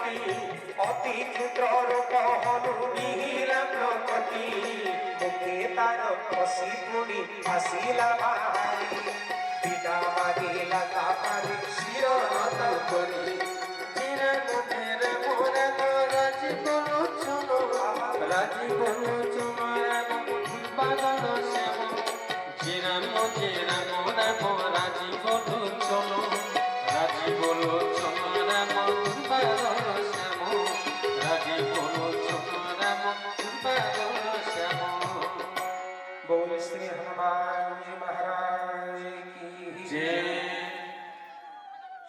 মাটি অতি ক্ষুদ্র রূপ হনু মিহিলা প্রকৃতি মুখে তার কষি পুড়ি আসিলা ভাই পিতা মারিলা তাপারে শির নত করি মুখের মোরা তো রাজি বলো চলো রাজি বলো চলো বাগান শ্যাম রাজি বলো চলো রাজি বলো চলো রাম বাগান শ্যাম রাজি বলো চলো রাম বাগান শ্যাম। बोल श्री हनुमान जी महाराज की जय।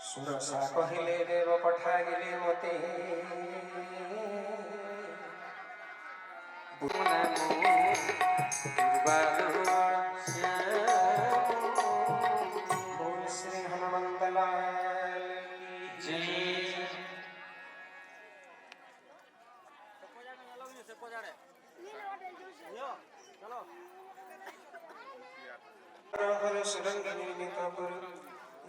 सुरसा कहिले देव पठाइले मते बोल श्री हनुमंत लाल की जय। सुरंग निर्मित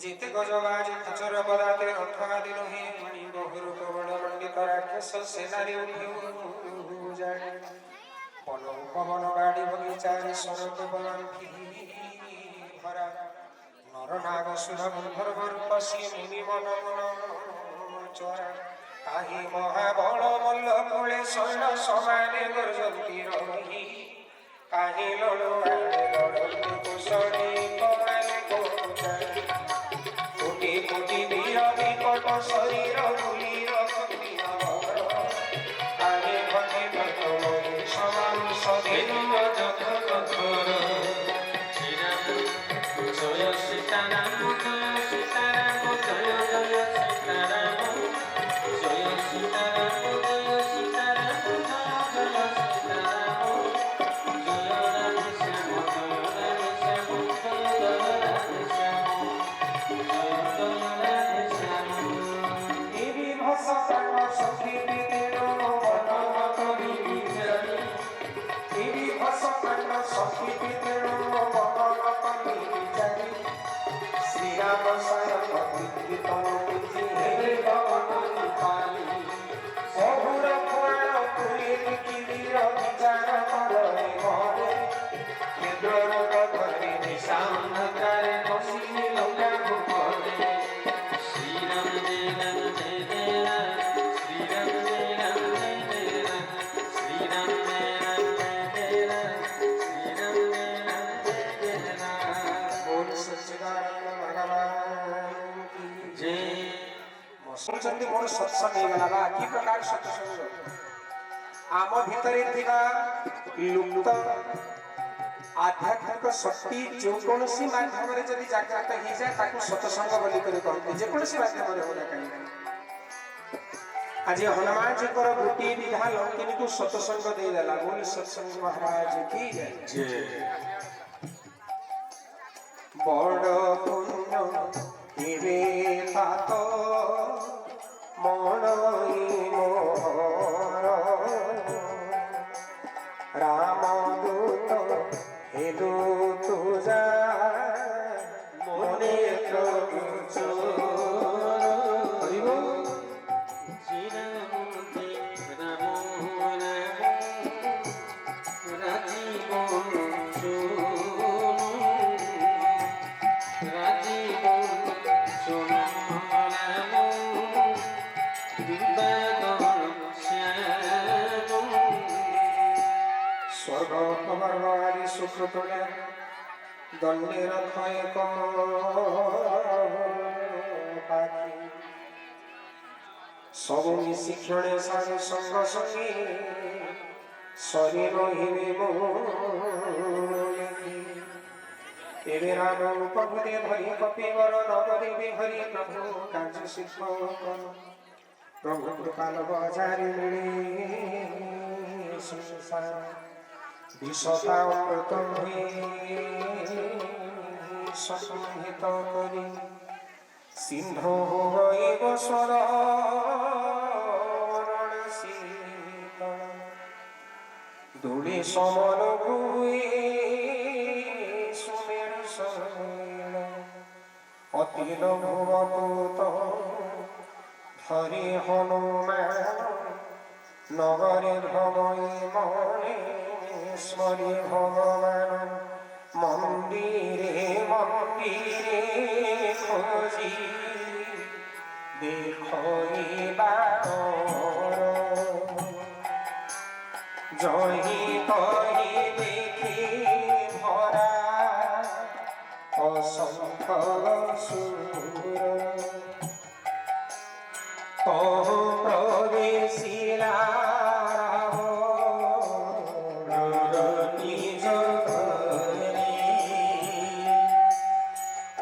जिते गजबाज खचर पदाते अठादि रहे मणि बहुरूप बण मंडित राक्षस सेनारी जाने पन पवन बाड़ी बगीचारे सरक बलांठी भरा नर नाग सुर गंधर्व रूप सी मुनि मन मन चरा ताहि महाबल मल्ल कूले शैल समाने गर्जन्ति रही काहि लड़ुआड़े लड़न्ति कुशली कमाने कोजाने कोटि कोटि वीर विकट शरीर भूलिर कपिल भर काहि भटे भटमहि समान सधेनु जथ कठोर जय सीताराम जय सीताराम जय जय सीताराम जय सीताराम जय सीताराम जय जय सीताराम जय राधे श्याम जय राधे श्याम जय राधे श्याम जय राधे श्याम। देवी भसकर्ण सखी देवी भसकर्ण सखी श्री राम सायक कीर्तन बहुर पुराण पुरी वीर विचार करे घरे केन्द्र धरी निशांधकारे बसी लौला घुमरे श्रीराम जय राम जय जय राम श्रीराम जय राम जय जय राम श्रीराम जय राम जय जय राम श्रीराम जय राम जय जय राम। बोल सच्चिदानंद भगवान की जय। सुनते मोर सत्संग गला कि प्रकार सत्संग आम भितरे थिबा लुप्त आध्यात्मिक शक्ति जो कौन सी माध्यम रे जदि जागृत ही जाए ताकू सत्संग बोली करे कहते जे कौन सी माध्यम रे होला कहीं आज हनुमान जी को गोटी विधान किंतु सत्संग दे देला बोल सत्संग महाराज की जय। बड़ पुण्य हिरे तात मनई मोर राम दूत हेलु तुजा मने प्रभु चोर श्रीराम जय राम राम राजीव राजीव सोनो राम स्वर्ग कमर्ग आदि सुकृतों दंडे रखय पाखी सब मिशी क्षणे साधु संग संगी शरीर हिमे मोहे राम उपभूति धरी कपिवर नवदेवी हरि प्रभु कार्य सिद्ध प्रभु कृपाल बजारी मिले संसार विषता अमृत संहित करी सिंधु एव शरण शीतल दूली समन भूए सुमेर शैल अति लघुवपूत धरी हनुमान নগরে ভ্রমণে মনে স্মরি ভগবান মন্দিরে মন্দিরে খোঁজি দেখইবার জহি কহি দেখি ভরা অসংখ্য সুর তহ প্রবেশিলা নিজ ঘরে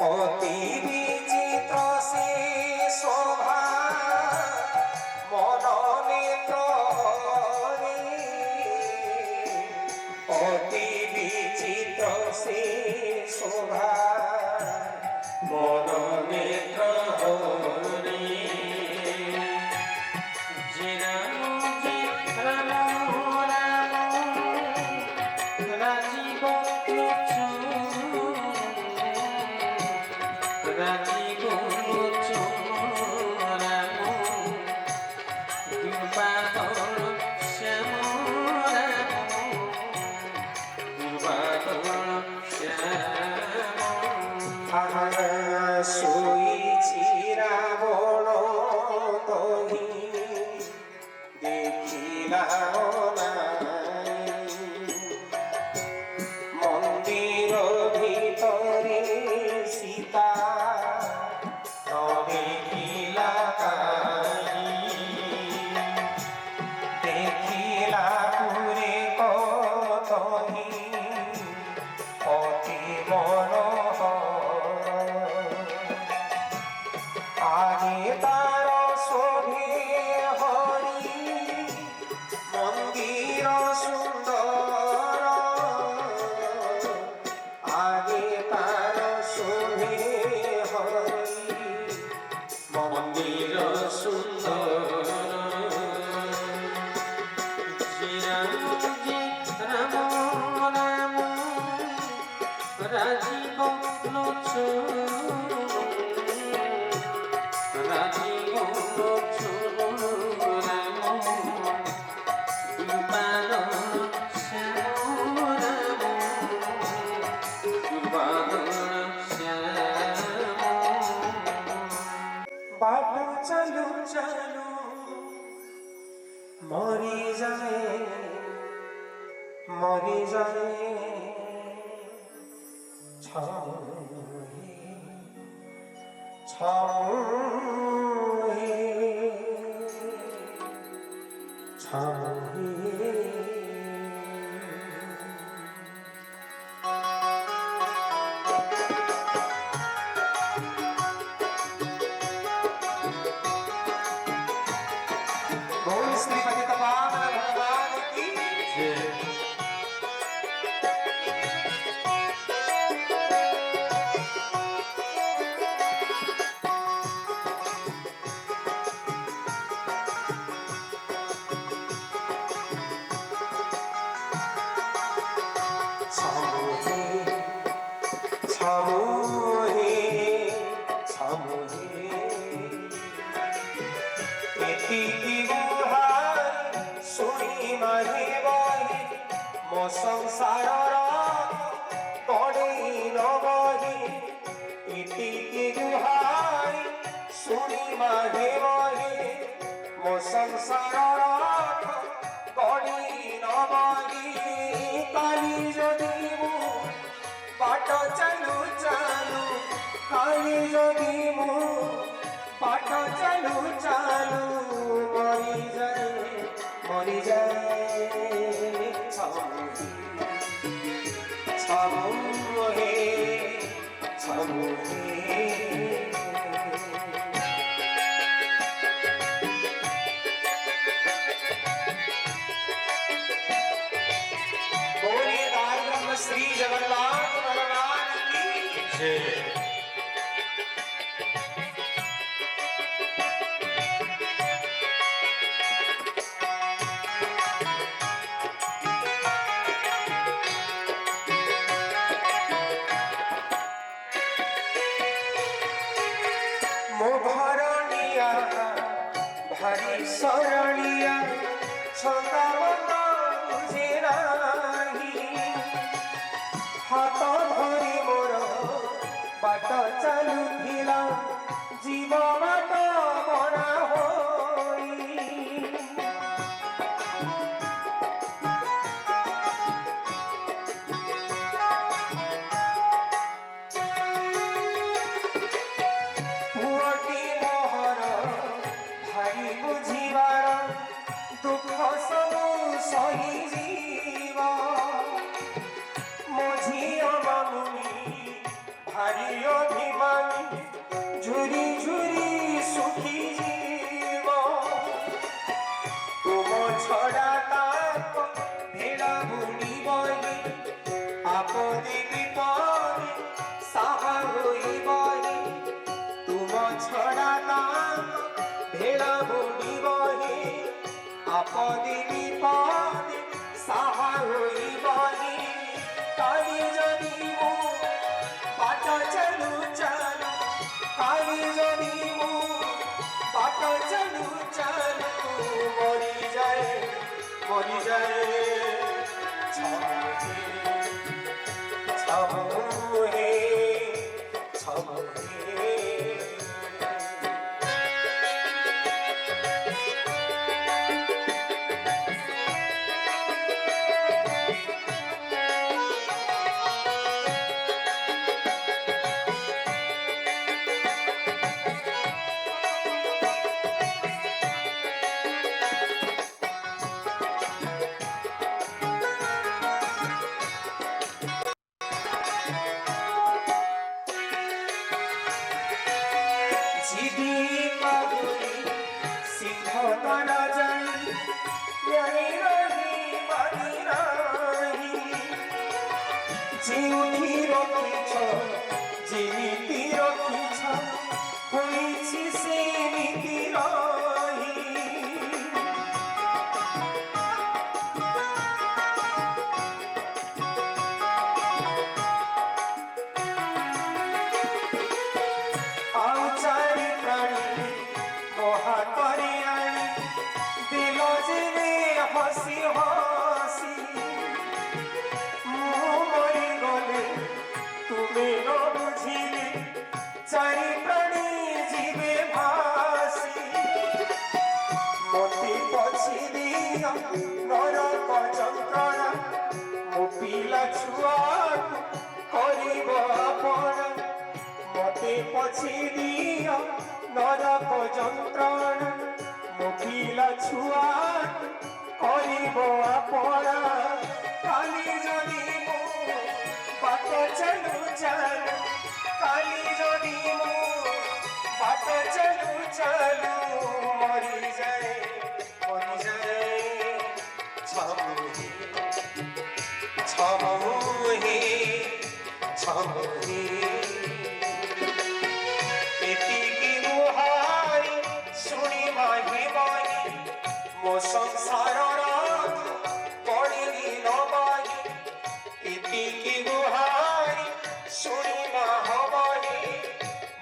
অতি বিচিত্র সে শোভা মননেত্র অতি বিচিত্র সে শোভা মননেত্র হরি যে রাম রাম রাজীব লোচন রাজীব লোচন রাম দুর্বাদল শ্যাম রাম দুর্বাদল শ্যাম শুইছি রাবণ তহি দেখিলা মন্দির ভিতরে সীতা দেখিলা দেখিলা পুরে কতহি অতি মনোহর আগে তার শোভে হরি মন্দির সুন্দর আগে তার শোভে হরি মন্দির সুন্দর যে রাম রাম রাজীব লোচন রাজীব লোচন রাম দুর্বাদল শ্যাম রাম দুর্বাদল শ্যাম বাট চালু চালু মরি যায় बोल श्रीपति तपावन भगवान की ମୋ ସଂସାରର ପଡ଼େଇ ନ ବହି ଏତିକି ଗୁହାରି ଶୁଣି ମାଘେ ବହି ମୋ ସଂସାରର ପଡ଼େଇ ନ ବହି କାଲି ଯଦି ମୁଁ ବାଟ ଚାଲୁ ଚାଲୁ କାଲି ଯଦି ମୁଁ ବାଟ ଚାଲୁ ଚାଲୁ ମରିଯାଏ श्री जगन्नाथ भगवान की जय ମୋ ଭରଣିଆ ଭାରି ସରଣିଆ ଛନ୍ଦା ମନ ବୁଝେ ନାହିଁ ହାତ ଧରି ମୋର ବାଟ ଚାଲୁଥିଲା ଜୀବ ବାଟ ବଣା ହୋଇ ପୁଅଟି ମୋହର ଭାରି ବୁଝିବାର ଦୁଃଖ ସବୁ ସହିଯିବ ମୋ ଝିଅ ମାମୁନି ଭାରି ଅଭିମାନୀ ଝୁରି ଝୁରି ଶୁଖିଯିବ ତୁମ ଛଡ଼ା ତାଙ୍କ ଭେଳା ବୁଣିବନି ଆପଦେ ବିପଦେ ସାହା ହୋଇବନି ତୁମ ଛଡ଼ା ତାଙ୍କ ଭେଳା ବୁଣିବନି ଆପଦେ ବିପଦେ ସାହା ହୋଇବନି କାଲି ଯଦି ମୁଁ ବାଟ ଚାଲୁ ଚାଲୁ କାଲି ଯଦି ମୁଁ ବାଟ ଚାଲୁ ଚାଲୁ ମରିଯାଏ ଛମୁହେ ଛମୁହେ ଛମୁହେ জিদি পাগুলি সিংহ তারা যাই ন্যায় রহি বাড়ি রাহি যেউঠি রখিছ যে নীতি রখিছ হইছি সে নীতি রহি ଆଉ ଚାରି ପ୍ରାଣୀ ମହା କରି ଆଣି ଦିଲ ଯେବେ ହସି ହସି ମୁଁ ମରିଗଲେ ତୁମେ ନ ବୁଝିଲେ ଚାରି ପ୍ରାଣୀ ଯିବେ ଭାସି ମତେ ପଛି ଦିଅ ନରକ ଯନ୍ତ୍ରଣା ମୋ ପିଲା ଛୁଆକୁ କରିବ ଆପଣ মতে পছি দিও নরক যন্ত্রণা মুখিলা ছুয়া করিব আপনা কালি যদি মু বাট চালু চালু কালি যদি মু বাট চালু চালু মরিযাଏ ছমুহে ছমুহে ছমুহে এতিকি মুহারি শুনি মাহিবনি ମୋ ସଂସାରର ପଡ଼ିଲି ନବନି ଏତିକି ଗୁହାରି ଶୁଣିବା ହବନି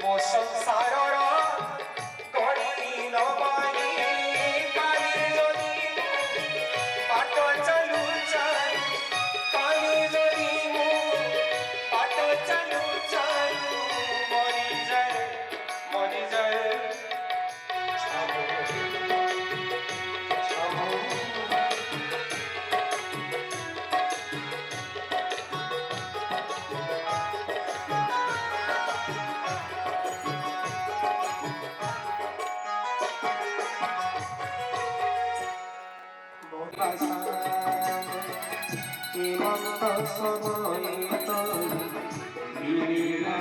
ମୋ ସଂସାରର ପଡ଼ିଲି ନବନି କାଲି ଯଦି ବାଟ ଚାଲୁ ଚାଲୁ କାଲି ଯଦି ମୁଁ ବାଟ ଚାଲୁ ଚାଲୁ ମରିଯାଏ হেমন্ত সময়িত মিলিলা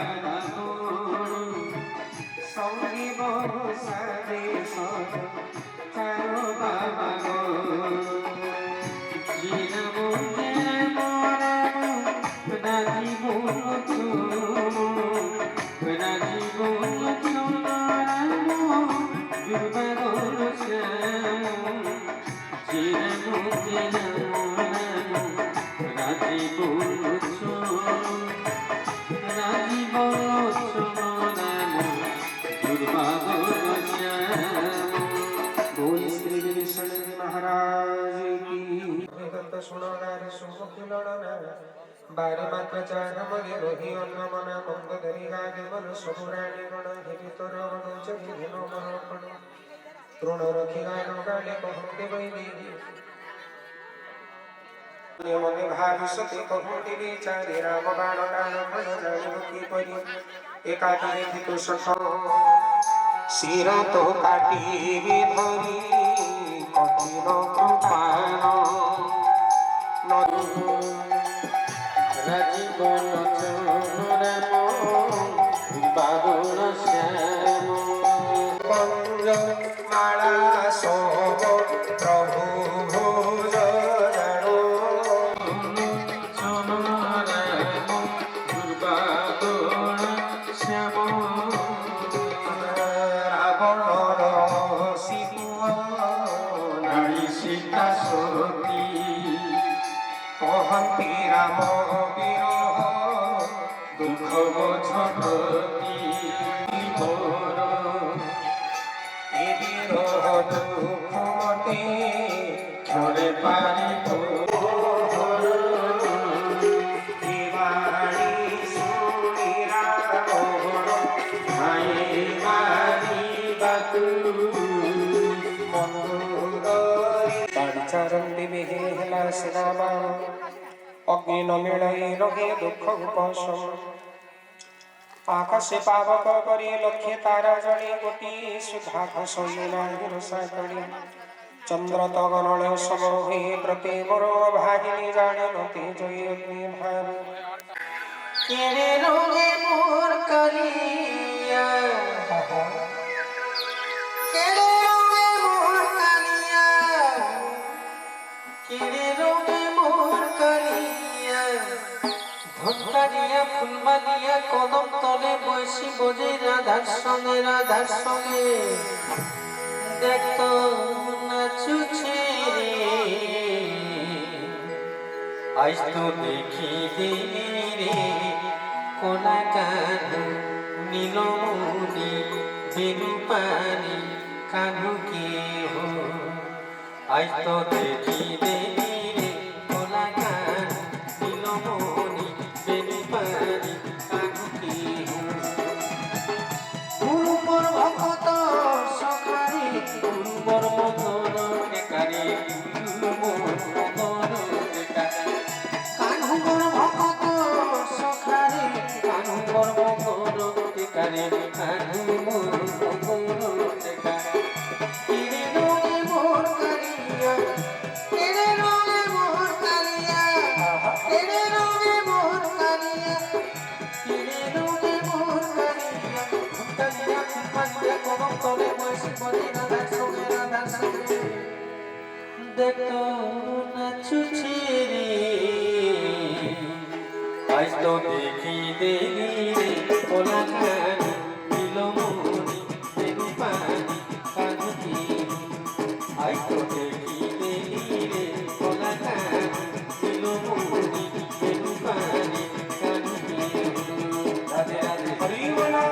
সঙ্গী বসারে চারো বাবা গো बोल श्री विष्णु महाराज শুনো গারে সুমুখী লড়না বারে মাত্র চার মরে রহি অন্য মনা মন্দ ধরি গাগে বল সবুরাণী গণ হেরি তোর বন যদি হেন মহাপণ তৃণ রখি গান গালে কহতে বৈদেহী মনে ভাবিসতে কহতে বিচারে রাম বাণ ডাণ ফল জানিব কি পরি একাধারে থিত সখ শির তো কাটি ধরি কঠিন কৃপাণ রাজীব লোচন রাম বাবুল শ্যাম পঞ্জ মালা সব প্রভু ভোজ জানো লোচন রাম বাবুল শ্যাম রাবণর শিবু নারী সীতা সতী কহন্তি রাম বিরহ দুঃখ বোঝতি মোর এ বিরহ দুঃখ মতে ঝরে পারিব দিবাড়ি শুনি রাবণ মায়ে মারিবাকু চরণ বিবিহে হেলা সিনাবাণ অগ্নি ন মিলাই রহে দুঃখ উপশম আকাশে পাবক করি লক্ষ্যে তারা জড়ি গোটি সুধা ঘসইনা হিরসাকড়ি চন্দ্র তগনল সম হয়ে প্রতি মোর ভাগিনী জানে নতে জয় অগ্নি ভার কেড়ে রোগে মোর কালিয়া কেড়ে রোগে মোর কালিয়া কেড়ে রোগে মোর কালিয়া ধনকারিয়া ফুলবালিয়া কদম তলে বৈশি বোঝে রাধার সঙ্গে দেখতো নাচুছে আজ তো দেখি রে কোনা কানু নীলমণি বেনু পানি কানু কে হো আজ তো দেখি রে কোনা কানু নীলমণি বেনু পানি কানু কে হো গুরুবর ভক্ত সখারে গুরুবর মতন একারে গুরুবর মতন একারে কানুবর ভক্ত সখারে কানুবর মতন একারে কানুবর মতন একারে কিরে রঙে মোর কালিয়া কিরে রঙে মোর কালিয়া কিরে রঙে মোর কালিয়া কিরে রঙে মোর কালিয়া কালিয়া কালিয়া কদম তলে বসে বলে রাধার সঙ্গে দেখো নাচুছে রে আজ তো দেখি রে কোলা কানি নীলমণি বেনু পানি কানু কি আজ তো দেখি রে কোলা কানি নীলমণি বেনু পানি কানু কি রাধে রাধে হরি বলা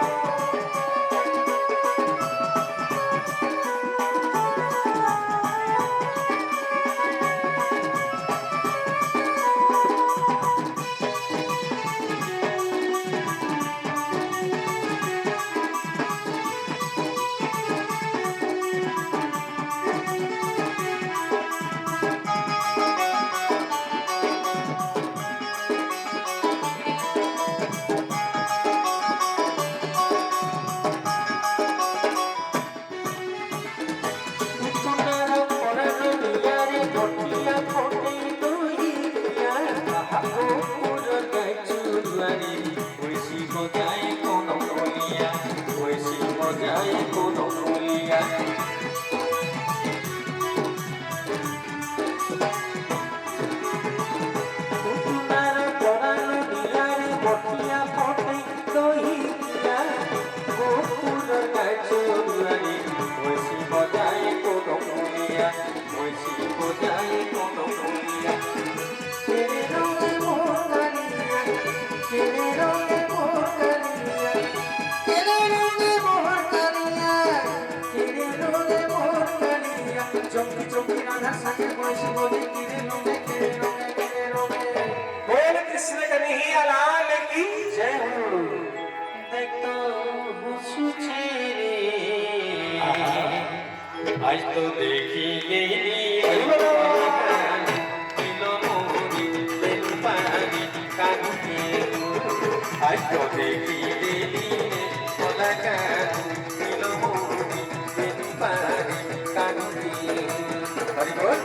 চমকি চমকি রাধার সাথে বসে বলে কিরে রঙে কিরে রঙে কিরে রঙে बोल कृष्ण कन्हैया लाल की जय हो देखो हंसुछे रे आज तो देखी गई आज तो देखी गई कलाकार नीलमणि बेनुपारी कानुनी हरि बोल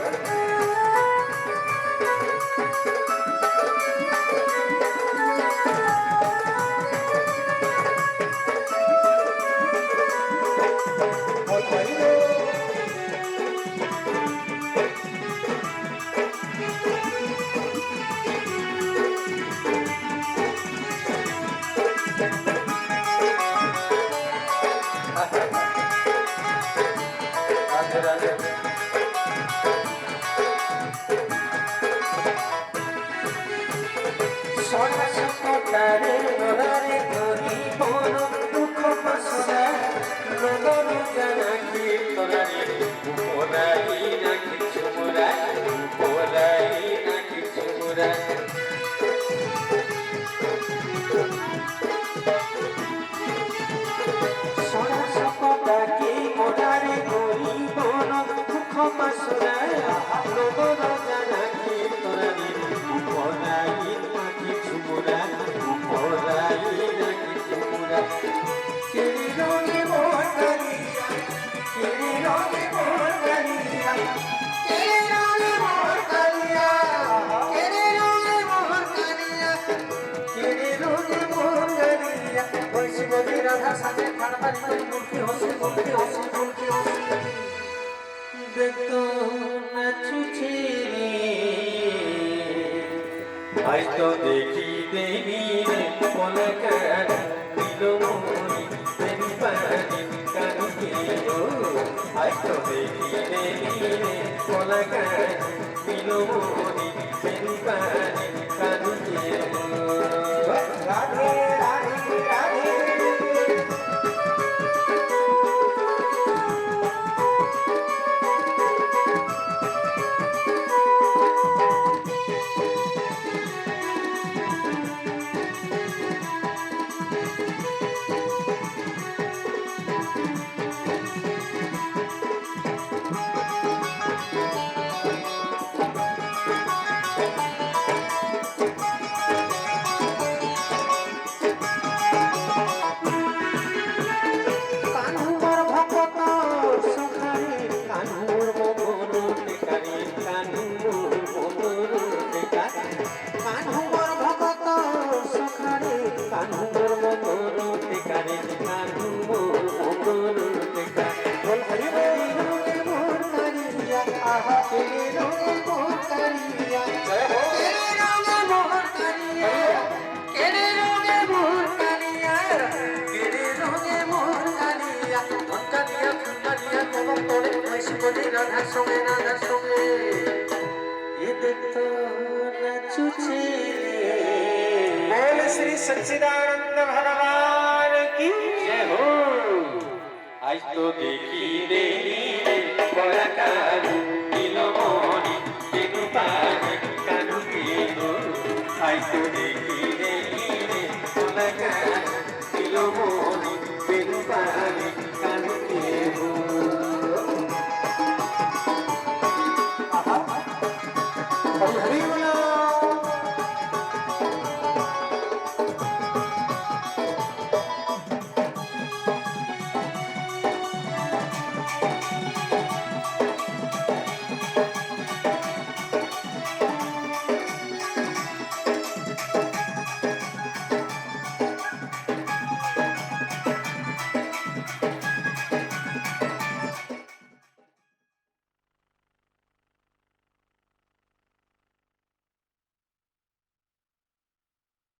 সরসকটারে নরারে ধরি মন দুঃখ পাশরা নদন জানা কি তোরারে উপলাই না কিছু মোরা উপলাই না কিছু মোরা সরসকটাকে নরারে ধরি মন দুঃখ পাশরা নদন জানা কি তোরারে উপলাই না কিছু মোরা উপলাই না কিছু মোরা কেড়ে রঙে মোর কালিয়া কেড়ে রঙে মোর কালিয়া কেড়ে রঙে মোর কালিয়া কেড়ে রঙে মোর কালিয়া কেড়ে রঙে মোর কালিয়া বৈশি বলি রাধা সাথে খাড়বাড়ি করে মুখে হসি মুখে হসি মুখে হসি দেখতো নাচুছে আজ তো দেখি দেবী রে পলকার নীলমণি বেনুপারি কানুকে গো আজ তো দেখি দেবী রে পলকার নীলমণি বেনুপারি কানুকে গো राधे राधे राधे কানুর ভক্ত সুখারে কানুর মন টেকারে কানুর মন টেকারে কানুর ভক্ত সুখারে কানুর মন টেকারে কানুর মন টেকারে বল হরি রঙে মোর কালিয়া আহা কেড়ে রঙে মোর কালিয়া जय हो কেড়ে রঙে মোর কালিয়া কেড়ে রঙে মোর কালিয়া কেড়ে রঙে মোর কালিয়া ধনকালিয়া ফুলকালিয়া কবম তোড়ে বৈশি বলি রাধার সঙ্গে রাধার সঙ্গে এ দেখতো নাচুছে बोल श्री सच्चिदानंद भगवान की जय हो आज तो देखी देवी रे कलाकार नीलमणि बेनुपारी कानुके गो आज तो देखी देवी रे कलाकार नीलमणि बेनुपारी